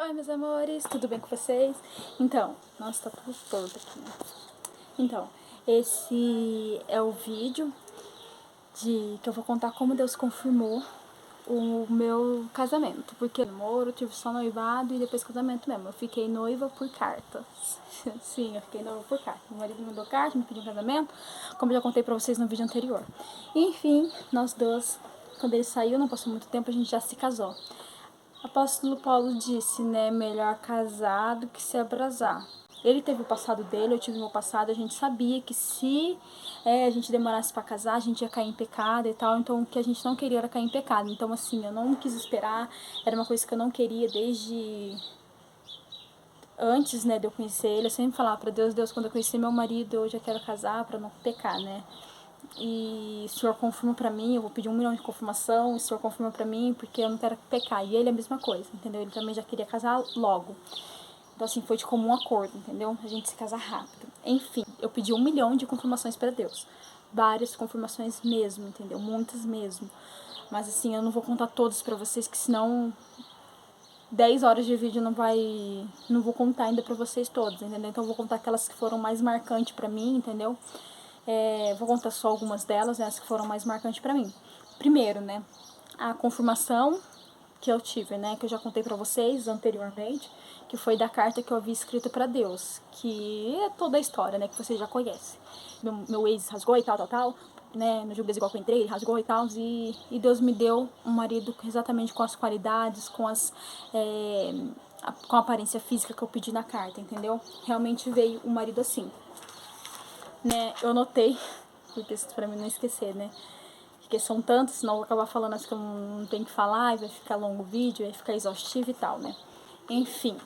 Oi, meus amores, tudo bem com vocês? Então, nossa, tá tudo torto aqui, né? Então, esse é o vídeo que eu vou contar como Deus confirmou o meu casamento. Porque namoro, tive só noivado e depois casamento mesmo. Eu fiquei noiva por cartas. Sim, eu fiquei noiva por carta. Meu marido me mandou carta, me pediu um casamento, como eu já contei pra vocês no vídeo anterior. Enfim, nós dois, quando ele saiu, não passou muito tempo, a gente já se casou. Apóstolo Paulo disse, né, melhor casar do que se abrasar. Ele teve o passado dele, eu tive o meu passado, a gente sabia que se a gente demorasse para casar, a gente ia cair em pecado e tal, então o que a gente não queria era cair em pecado. Então assim, eu não quis esperar, era uma coisa que eu não queria desde antes, né, de eu conhecer ele. Eu sempre falava para Deus, Deus, quando eu conhecer meu marido, eu já quero casar para não pecar, né? E o Senhor confirma pra mim, eu vou pedir 1 milhão de confirmação, o Senhor confirma pra mim, porque eu não quero pecar. E ele é a mesma coisa, entendeu? Ele também já queria casar logo. Então, assim, foi de comum acordo, entendeu? A gente se casa rápido. Enfim, eu pedi 1 milhão de confirmações pra Deus. Várias confirmações mesmo, entendeu? Muitas mesmo. Mas, assim, eu não vou contar todas pra vocês, que senão 10 horas de vídeo não vou contar ainda pra vocês todas, entendeu? Então eu vou contar aquelas que foram mais marcantes pra mim, entendeu? Vou contar só algumas delas, né, as que foram mais marcantes pra mim. Primeiro, né, a confirmação que eu tive, né, que eu já contei pra vocês anteriormente, que foi da carta que eu havia escrito pra Deus, que é toda a história, né, que vocês já conhecem. Meu ex rasgou e tal, né, no jogo desigual que eu entrei, ele rasgou e tal, e Deus me deu um marido exatamente com as qualidades, com a aparência física que eu pedi na carta, entendeu? Realmente veio um marido assim, né? Eu notei, porque isso pra mim não esquecer, né? Porque são tantos, senão eu vou acabar falando as que eu não tenho que falar, e vai ficar longo o vídeo, vai ficar exaustivo e tal, né? Enfim.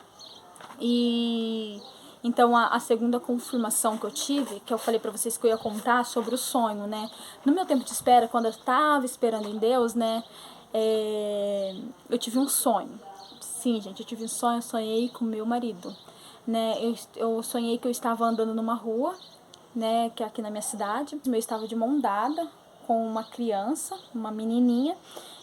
E então a segunda confirmação que eu tive, que eu falei pra vocês que eu ia contar sobre o sonho, né? No meu tempo de espera, quando eu tava esperando em Deus, né? Eu tive um sonho. Sim, gente, eu tive um sonho, eu sonhei com meu marido, né? Eu sonhei que eu estava andando numa rua, né, que é aqui na minha cidade. Eu estava de mão dada com uma criança, uma menininha,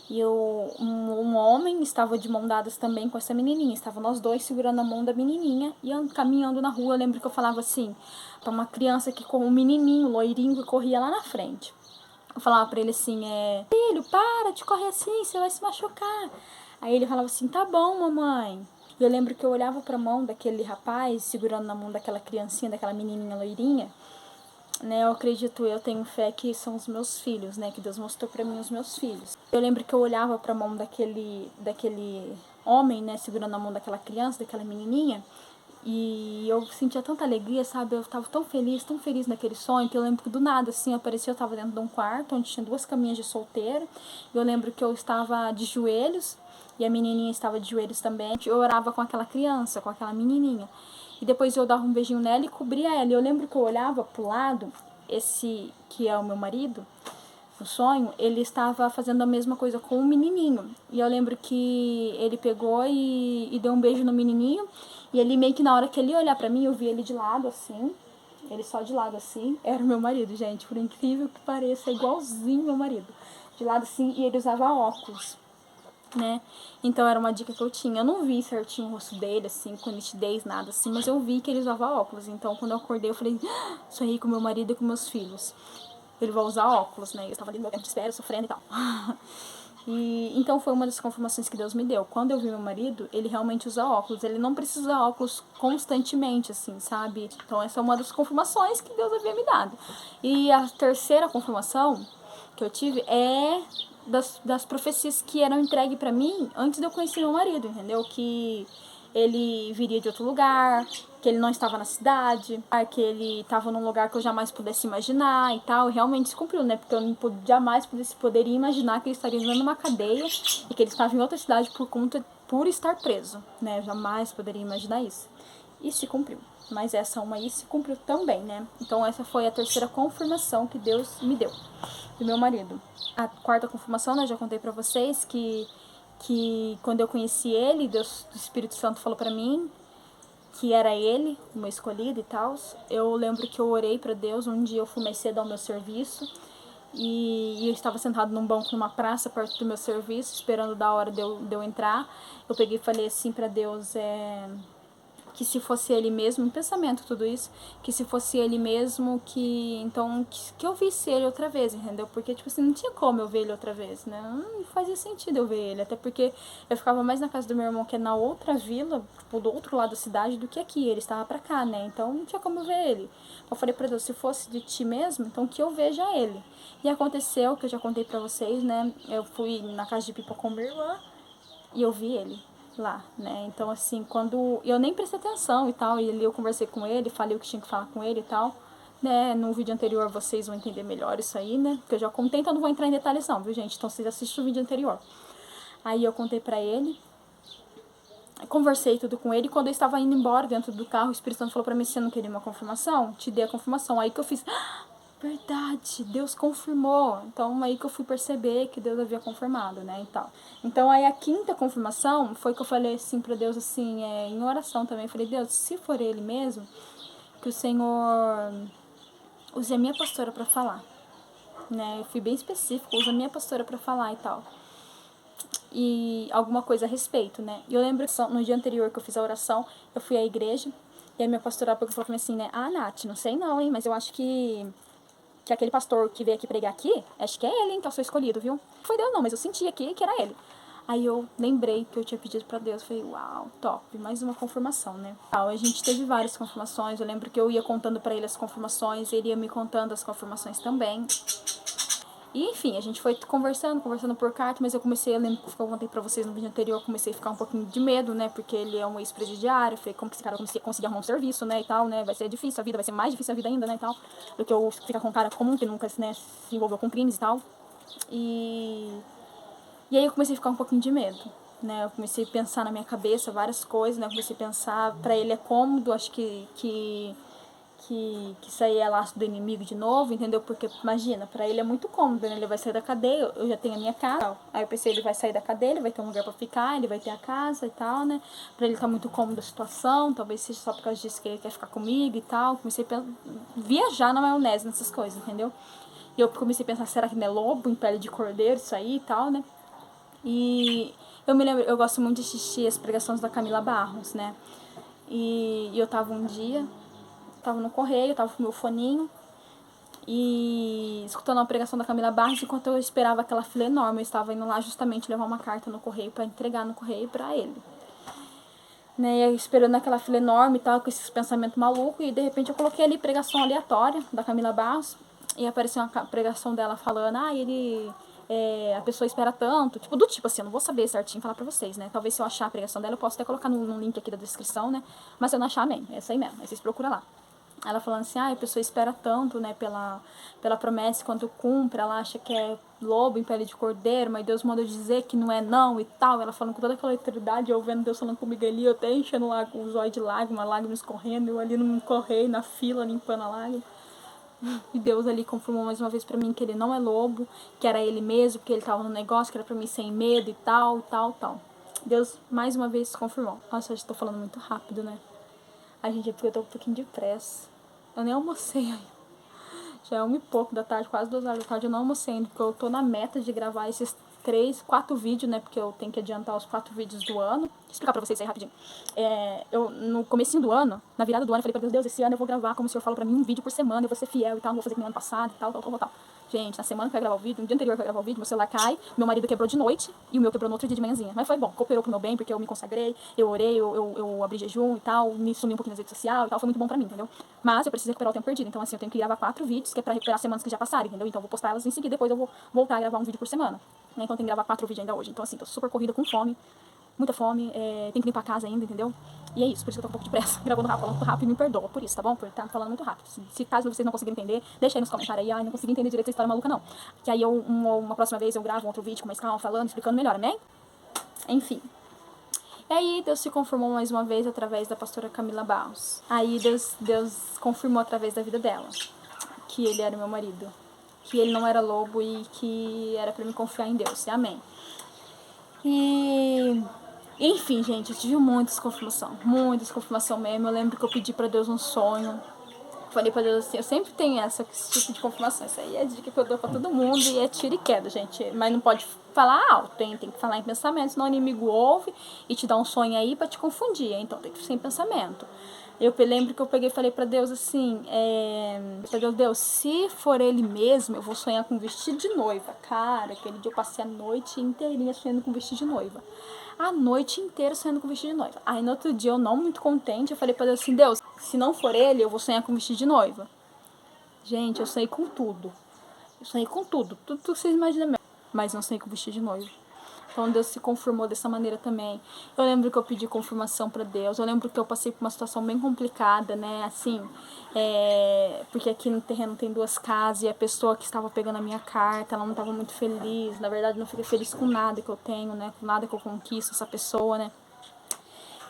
e um homem estava de mão dadas também com essa menininha. Estavam nós dois segurando a mão da menininha e caminhando na rua. Eu lembro que eu falava assim para uma criança que com um menininho, loirinho, que corria lá na frente. Eu falava pra ele assim, filho, para de correr assim, você vai se machucar. Aí ele falava assim, tá bom, mamãe. E eu lembro que eu olhava pra mão daquele rapaz, segurando na mão daquela criancinha, daquela menininha loirinha, né, eu tenho fé que são os meus filhos, né, que Deus mostrou pra mim os meus filhos. Eu lembro que eu olhava pra mão daquele homem, né, segurando a mão daquela criança, daquela menininha, e eu sentia tanta alegria, sabe, eu tava tão feliz naquele sonho, que eu lembro que do nada, assim, apareceu, eu tava dentro de um quarto, onde tinha 2 caminhas de solteiro, e eu lembro que eu estava de joelhos, e a menininha estava de joelhos também, eu orava com aquela criança, com aquela menininha. E depois eu dava um beijinho nela e cobria ela. E eu lembro que eu olhava pro lado, esse que é o meu marido, no sonho, ele estava fazendo a mesma coisa com o menininho. E eu lembro que ele pegou e deu um beijo no menininho. E ele meio que na hora que ele ia olhar pra mim, eu vi ele de lado assim. Ele só de lado assim. Era o meu marido, gente. Por incrível que pareça, é igualzinho meu marido. De lado assim, e ele usava óculos, né? Então era uma dica que eu tinha. Eu não vi certinho o rosto dele, assim, com nitidez, nada assim, mas eu vi que ele usava óculos. Então quando eu acordei, eu falei, sonhei com meu marido e com meus filhos. Ele vai usar óculos, né? Eu estava ali no meu tempo de espera, sofrendo e tal. E então foi uma das confirmações que Deus me deu. Quando eu vi meu marido, ele realmente usa óculos. Ele não precisa usar óculos constantemente, assim, sabe? Então essa é uma das confirmações que Deus havia me dado. E a terceira confirmação que eu tive é das profecias que eram entregues pra mim antes de eu conhecer meu marido, entendeu? Que ele viria de outro lugar, que ele não estava na cidade, que ele estava num lugar que eu jamais pudesse imaginar e tal. E realmente se cumpriu, né? Porque eu não jamais poderia imaginar que ele estaria vivendo numa cadeia e que ele estava em outra cidade por estar preso, né? Eu jamais poderia imaginar isso. E se cumpriu. Mas essa uma aí se cumpriu também, né? Então essa foi a terceira confirmação que Deus me deu do meu marido. A quarta confirmação, né? Eu já contei pra vocês que quando eu conheci ele, Deus, o Espírito Santo falou pra mim que era ele, o meu escolhido e tal. Eu lembro que eu orei pra Deus, um dia eu fui mais cedo ao meu serviço e eu estava sentado num banco numa praça perto do meu serviço, esperando da hora de eu entrar. Eu peguei e falei assim pra Deus, que se fosse ele mesmo, em pensamento tudo isso, que se fosse ele mesmo, então que eu visse ele outra vez, entendeu? Porque, tipo assim, não tinha como eu ver ele outra vez, né? Não fazia sentido eu ver ele, até porque eu ficava mais na casa do meu irmão, que é na outra vila, tipo, do outro lado da cidade, do que aqui, ele estava pra cá, né? Então não tinha como eu ver ele. Eu falei pra Deus, se fosse de ti mesmo, então que eu veja ele. E aconteceu, que eu já contei pra vocês, né? Eu fui na casa de pipa com minha irmã, e eu vi ele lá, né? Então, assim, quando eu nem prestei atenção e tal, e ali eu conversei com ele, falei o que tinha que falar com ele e tal, né? No vídeo anterior vocês vão entender melhor isso aí, né? Porque eu já contei, então não vou entrar em detalhes não, viu, gente? Então vocês assistem o vídeo anterior. Aí eu contei pra ele, conversei tudo com ele, e quando eu estava indo embora dentro do carro, o Espírito Santo falou pra mim, você não queria uma confirmação? Te dei a confirmação. Aí que eu fiz, verdade, Deus confirmou. Então aí que eu fui perceber que Deus havia confirmado, né, e tal. Então aí a quinta confirmação foi que eu falei assim pra Deus, assim, em oração também, eu falei, Deus, se for ele mesmo, que o Senhor use a minha pastora pra falar, né, eu fui bem específico, use a minha pastora pra falar e tal. E alguma coisa a respeito, né. E eu lembro que no dia anterior que eu fiz a oração, eu fui à igreja, e a minha pastora falou pra mim assim, né, Nath, não sei não, hein, mas eu acho que aquele pastor que veio aqui pregar aqui, acho que é ele, hein, que é o seu escolhido, viu? Não foi Deus não, mas eu senti aqui que era ele. Aí eu lembrei que eu tinha pedido pra Deus, falei, uau, top, mais uma confirmação, né? A gente teve várias confirmações, eu lembro que eu ia contando pra ele as confirmações, ele ia me contando as confirmações também. E enfim, a gente foi conversando por carta, mas eu lembro que eu contei pra vocês no vídeo anterior, eu comecei a ficar um pouquinho de medo, né, porque ele é um ex-presidiário, falei, como que esse cara conseguir arrumar um serviço, né, e tal, né, vai ser difícil a vida, vai ser mais difícil a vida ainda, né, e tal, do que eu ficar com um cara comum, que nunca, né, se envolveu com crimes e tal. E aí eu comecei a ficar um pouquinho de medo, né, eu comecei a pensar na minha cabeça várias coisas, né, eu comecei a pensar, pra ele é cômodo, acho que isso aí é laço do inimigo de novo, entendeu? Porque, imagina, pra ele é muito cômodo, né? Ele vai sair da cadeia, eu já tenho a minha casa. Aí eu pensei, ele vai sair da cadeia, ele vai ter um lugar pra ficar, ele vai ter a casa e tal, né? Pra ele tá muito cômodo a situação, talvez seja só por causa disso que ele quer ficar comigo e tal. Comecei a viajar na maionese nessas coisas, entendeu? E eu comecei a pensar, será que não é lobo em pele de cordeiro isso aí e tal, né? E eu me lembro, eu gosto muito de assistir as pregações da Camila Barros, né? E eu tava um dia, tava no correio, tava com o meu foninho e escutando a pregação da Camila Barros, enquanto eu esperava aquela fila enorme, eu estava indo lá justamente levar uma carta no correio para entregar no correio para ele, né, e esperando aquela fila enorme e tal, com esses pensamentos malucos, e de repente eu coloquei ali pregação aleatória da Camila Barros e apareceu uma pregação dela falando, a pessoa espera tanto, tipo assim, eu não vou saber certinho falar pra vocês, né, talvez se eu achar a pregação dela eu posso até colocar no link aqui da descrição, né, mas se eu não achar, amém, é essa aí mesmo, aí vocês procuram lá. Ela falando assim, a pessoa espera tanto, né, pela promessa, quando cumpre, ela acha que é lobo em pele de cordeiro, mas Deus manda dizer que não é não e tal. Ela falando com toda aquela autoridade, eu vendo Deus falando comigo ali, eu até enchendo lá com os olhos de lágrimas escorrendo, eu ali no correio, na fila, limpando a lágrima. E Deus ali confirmou mais uma vez pra mim que ele não é lobo, que era ele mesmo, que ele tava no negócio, que era pra mim sem medo e tal, tal, tal. Deus mais uma vez confirmou. Nossa, eu já tô falando muito rápido, né? A gente, é porque eu tô um pouquinho de pressa. Eu nem almocei ainda. Já é 1 e pouco da tarde, quase 2 horas da tarde. Eu não almocei ainda, porque eu tô na meta de gravar esses 4 vídeos, né? Porque eu tenho que adiantar os 4 vídeos do ano. Vou explicar pra vocês aí rapidinho. Eu, no comecinho do ano, na virada do ano, eu falei pra Deus, esse ano eu vou gravar, como o Senhor falou pra mim, um vídeo por semana, eu vou ser fiel e tal, não vou fazer que nem ano passado e tal, tal, tal, tal. Gente, na semana que eu ia gravar o vídeo, no dia anterior que eu ia gravar o vídeo, meu celular cai, meu marido quebrou de noite e o meu quebrou no outro dia de manhãzinha. Mas foi bom, cooperou pro meu bem, porque eu me consagrei, eu orei, eu abri jejum e tal, me sumi um pouquinho nas redes sociais e tal, foi muito bom pra mim, entendeu? Mas eu preciso recuperar o tempo perdido, então assim, eu tenho que gravar 4 vídeos, que é pra recuperar as semanas que já passaram, entendeu? Então eu vou postar elas em seguida, depois eu vou voltar a gravar um vídeo por semana. Né? Então eu tenho que gravar 4 vídeos ainda hoje. Então assim, tô super corrida, com fome, muita fome, tem que limpar a casa ainda, entendeu? E é isso, por isso que eu tô um pouco de pressa, gravando rápido, falando muito rápido, e me perdoa por isso, tá bom? Por estar falando muito rápido. Se caso vocês não conseguirem entender, deixa aí nos comentários aí, não consegui entender direito essa história maluca não. Que aí uma próxima vez eu gravo um outro vídeo com mais calma, falando, explicando melhor, né? Enfim. E aí Deus se confirmou mais uma vez através da pastora Camila Barros. Aí Deus confirmou através da vida dela que ele era meu marido, que ele não era lobo e que era pra me confiar em Deus. Amém. E enfim, gente, eu tive muitas confirmação mesmo. Eu lembro que eu pedi pra Deus um sonho Falei pra Deus assim, eu sempre tenho esse tipo de confirmação. Isso aí é a dica que eu dou pra todo mundo e é tiro e queda, gente. Mas não pode falar alto, tem que falar em pensamento, senão o inimigo ouve e te dá um sonho aí pra te confundir. Então tem que ser em pensamento. Eu lembro que eu peguei e falei pra Deus assim, Deus, se for ele mesmo, eu vou sonhar com vestido de noiva. Cara, aquele dia eu passei a noite inteirinha sonhando com vestido de noiva. A noite inteira sonhando com vestido de noiva. Aí no outro dia, eu não muito contente, eu falei pra Deus assim, Deus, se não for ele, eu vou sonhar com vestido de noiva. Gente, eu sonhei com tudo. Eu sonhei com tudo. Tudo que vocês imaginam mesmo. Mas não sonhei com vestido de noiva. Então Deus se confirmou dessa maneira também. Eu lembro que eu pedi confirmação pra Deus. Eu lembro que eu passei por uma situação bem complicada, né? Assim, porque aqui no terreno tem 2 casas e a pessoa que estava pegando a minha carta, ela não estava muito feliz. Na verdade, não fiquei feliz com nada que eu tenho, né? Com nada que eu conquisto essa pessoa, né?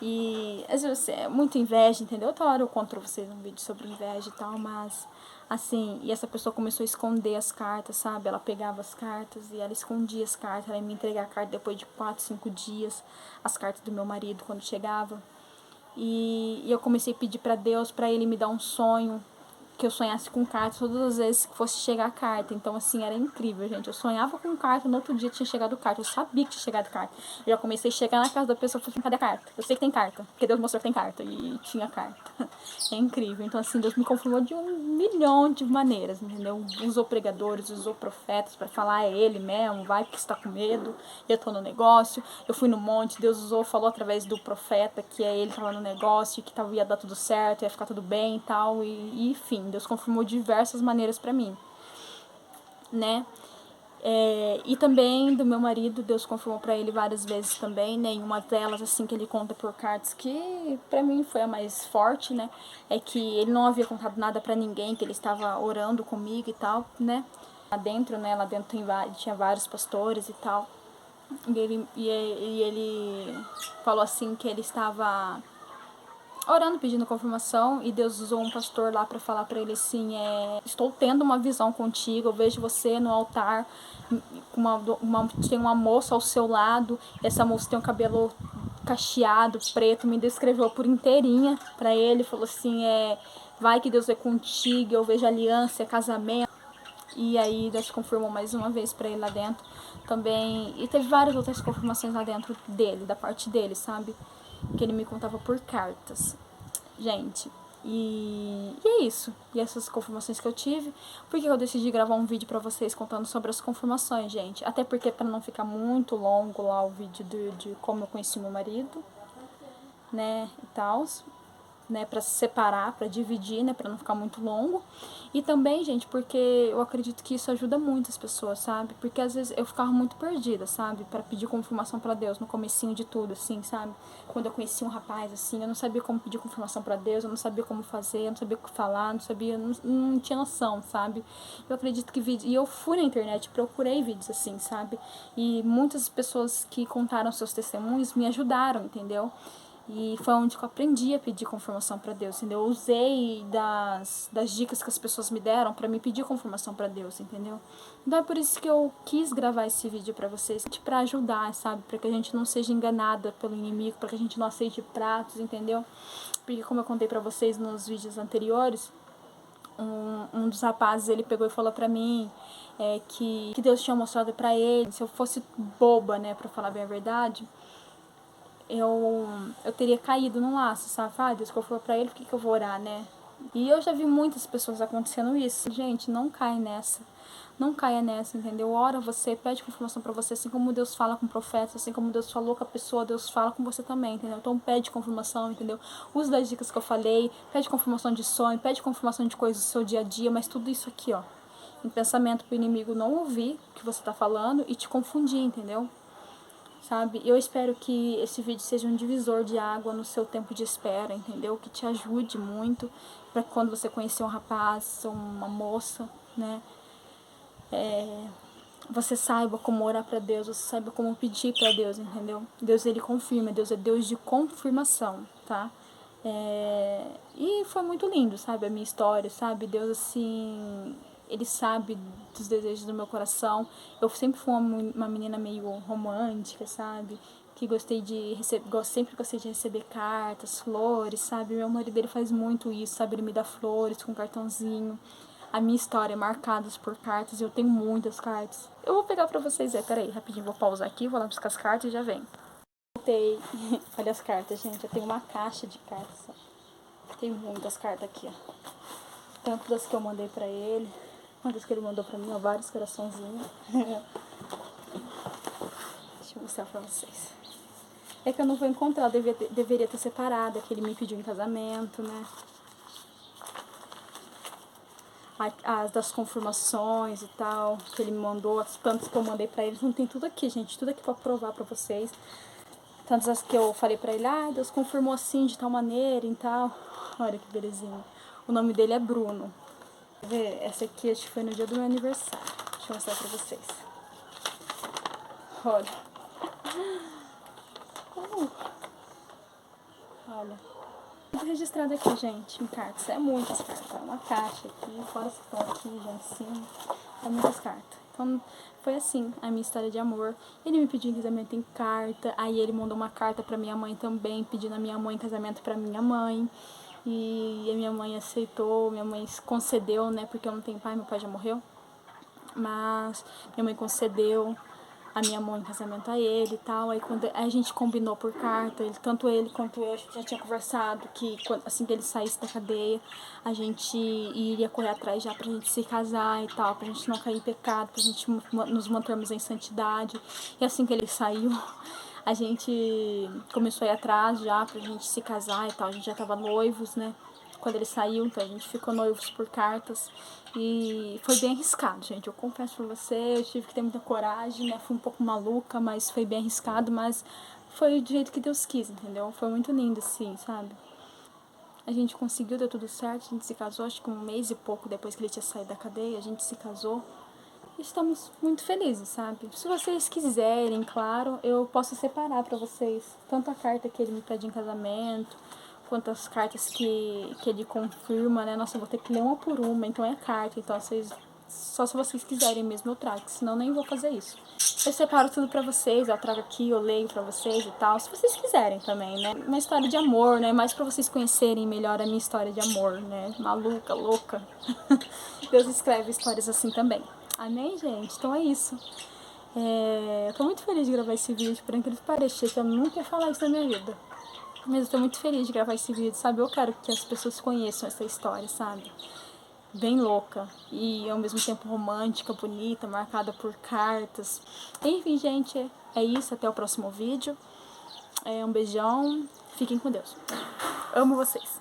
E às vezes é muito inveja, entendeu? Outra hora eu conto pra vocês um vídeo sobre inveja e tal, mas assim, e essa pessoa começou a esconder as cartas, sabe? Ela pegava as cartas e ela escondia as cartas, ela ia me entregar a carta depois de 4, 5 dias, as cartas do meu marido quando chegava. E eu comecei a pedir pra Deus, pra ele me dar um sonho, que eu sonhasse com carta todas as vezes que fosse chegar a carta. Então, assim, era incrível, gente. Eu sonhava com carta, no outro dia tinha chegado carta. Eu sabia que tinha chegado carta. Eu já comecei a chegar na casa da pessoa e falei, cadê a carta? Eu sei que tem carta, porque Deus mostrou que tem carta. E tinha carta. É incrível. Então, assim, Deus me confirmou de 1 milhão de maneiras, entendeu? Usou pregadores, usou profetas pra falar, é ele mesmo, vai porque você tá com medo. Eu tô no negócio. Eu fui no monte, Deus usou, falou através do profeta que é ele que tava no negócio, que ia dar tudo certo, ia ficar tudo bem e tal. E enfim, Deus confirmou de diversas maneiras pra mim, né? E também do meu marido, Deus confirmou pra ele várias vezes também, né? E uma delas, assim, que ele conta por cartas, que pra mim foi a mais forte, né? É que ele não havia contado nada pra ninguém, que ele estava orando comigo e tal, né? Lá dentro tinha vários pastores e tal. E ele falou assim que ele estava orando, pedindo confirmação, e Deus usou um pastor lá para falar para ele assim, estou tendo uma visão contigo, eu vejo você no altar, tem uma moça ao seu lado, essa moça tem um cabelo cacheado, preto, me descreveu por inteirinha para ele, falou assim, vai que Deus é contigo, eu vejo aliança, casamento. E aí Deus confirmou mais uma vez pra ele lá dentro também. E teve várias outras confirmações lá dentro dele, da parte dele, sabe? Que ele me contava por cartas. Gente, e é isso. E essas confirmações que eu tive. Por que eu decidi gravar um vídeo pra vocês contando sobre as confirmações, gente? Até porque pra não ficar muito longo lá o vídeo de como eu conheci meu marido, né, e tal, né, para separar, para dividir, né, para não ficar muito longo. E também, gente, porque eu acredito que isso ajuda muito as pessoas, sabe? Porque às vezes eu ficava muito perdida, sabe? Para pedir confirmação para Deus no comecinho de tudo, assim, sabe? Quando eu conheci um rapaz, assim, eu não sabia como pedir confirmação para Deus, eu não sabia como fazer, eu não sabia o que falar, não tinha noção, sabe? Eu acredito que e eu fui na internet, procurei vídeos assim, sabe? E muitas pessoas que contaram seus testemunhos me ajudaram, entendeu? E foi onde eu aprendi a pedir confirmação para Deus, entendeu? Eu usei das dicas que as pessoas me deram para me pedir confirmação para Deus, entendeu? Então é por isso que eu quis gravar esse vídeo para vocês, para ajudar, sabe? Para que a gente não seja enganada pelo inimigo, para que a gente não aceite pratos, entendeu? Porque como eu contei para vocês nos vídeos anteriores, um dos rapazes, ele pegou e falou pra mim que Deus tinha mostrado pra ele, se eu fosse boba, né, pra falar bem a verdade, eu teria caído no laço, sabe? Ah, Deus confirmou pra ele, por que eu vou orar, né? E eu já vi muitas pessoas acontecendo isso. Gente, não caia nessa. Não caia nessa, entendeu? Ora você, pede confirmação pra você, assim como Deus fala com o profeta, assim como Deus falou com a pessoa, Deus fala com você também, entendeu? Então pede confirmação, entendeu? Usa das dicas que eu falei, pede confirmação de sonho, pede confirmação de coisas do seu dia a dia, mas tudo isso aqui, ó, em pensamento pro inimigo não ouvir o que você tá falando e te confundir, entendeu? Sabe? Eu espero que esse vídeo seja um divisor de água no seu tempo de espera, entendeu? Que te ajude muito para quando você conhecer um rapaz ou uma moça, né? Você saiba como orar para Deus, você saiba como pedir para Deus, entendeu? Deus, ele confirma, Deus é Deus de confirmação, tá? E foi muito lindo, sabe, a minha história, sabe? Deus, assim, ele sabe dos desejos do meu coração. Eu sempre fui uma menina meio romântica, sabe? que sempre gostei de receber cartas, flores, sabe? Meu marido, ele faz muito isso, sabe? Ele me dá flores com cartãozinho. A minha história é marcada por cartas, eu tenho muitas cartas. Eu vou pegar pra vocês, peraí, rapidinho, vou pausar aqui, vou lá buscar as cartas e já venho. Voltei, olha as cartas, gente, eu tenho uma caixa de cartas, ó. Tem muitas cartas aqui, ó. Tanto das que eu mandei pra ele, quantas que ele mandou pra mim, ó, vários coraçãozinhos. Deixa eu mostrar pra vocês. É que eu não vou encontrar, eu deveria ter separado, é que ele me pediu em casamento, né? As das confirmações e tal, que ele me mandou, as tantas que eu mandei pra ele, não tem tudo aqui, gente, tudo aqui pra provar pra vocês. Tantas as que eu falei pra ele, Deus confirmou assim, de tal maneira e tal. Olha que belezinha. O nome dele é Bruno. Quer ver? Essa aqui acho que foi no dia do meu aniversário. Deixa eu mostrar pra vocês. Olha. Olha. Tudo registrado aqui, gente, em cartas. É muitas cartas. É uma caixa aqui, fora as que estão aqui, já em cima. É muitas cartas. Então, foi assim a minha história de amor. Ele me pediu em casamento em carta. Aí ele mandou uma carta pra minha mãe também, pedindo a minha mãe em casamento pra minha mãe. E a minha mãe aceitou, minha mãe concedeu, né? Porque eu não tenho pai, meu pai já morreu. Mas minha mãe concedeu a minha mãe em casamento a ele e tal. Aí quando a gente combinou por carta, tanto ele quanto eu, a gente já tinha conversado que assim que ele saísse da cadeia, a gente iria correr atrás já pra gente se casar e tal, pra gente não cair em pecado, pra gente nos mantermos em santidade. E assim que ele saiu, a gente começou a ir atrás já pra gente se casar e tal. A gente já tava noivos, né? Quando ele saiu, então a gente ficou noivos por cartas. E foi bem arriscado, gente. Eu confesso pra você, eu tive que ter muita coragem, né? Fui um pouco maluca, mas foi bem arriscado, mas foi do jeito que Deus quis, entendeu? Foi muito lindo, assim, sabe? A gente conseguiu, deu tudo certo, a gente se casou, acho que um mês e pouco depois que ele tinha saído da cadeia, a gente se casou. E estamos muito felizes, sabe? Se vocês quiserem, claro, eu posso separar pra vocês tanto a carta que ele me pede em casamento, quanto as cartas que ele confirma, né? Nossa, eu vou ter que ler uma por uma, então é carta, então só se vocês quiserem mesmo eu trago, senão nem vou fazer isso. Eu separo tudo pra vocês, eu trago aqui, eu leio pra vocês e tal, se vocês quiserem também, né? Uma história de amor, né? Mais pra vocês conhecerem melhor a minha história de amor, né? Maluca, louca. Deus escreve histórias assim também. Amém, gente? Então é isso. Eu tô muito feliz de gravar esse vídeo, por incrível que pareça, que eu nunca ia falar isso na minha vida. Mas eu tô muito feliz de gravar esse vídeo, sabe? Eu quero que as pessoas conheçam essa história, sabe? Bem louca e ao mesmo tempo romântica, bonita, marcada por cartas. Enfim, gente, é isso. Até o próximo vídeo. Um beijão. Fiquem com Deus. Amo vocês.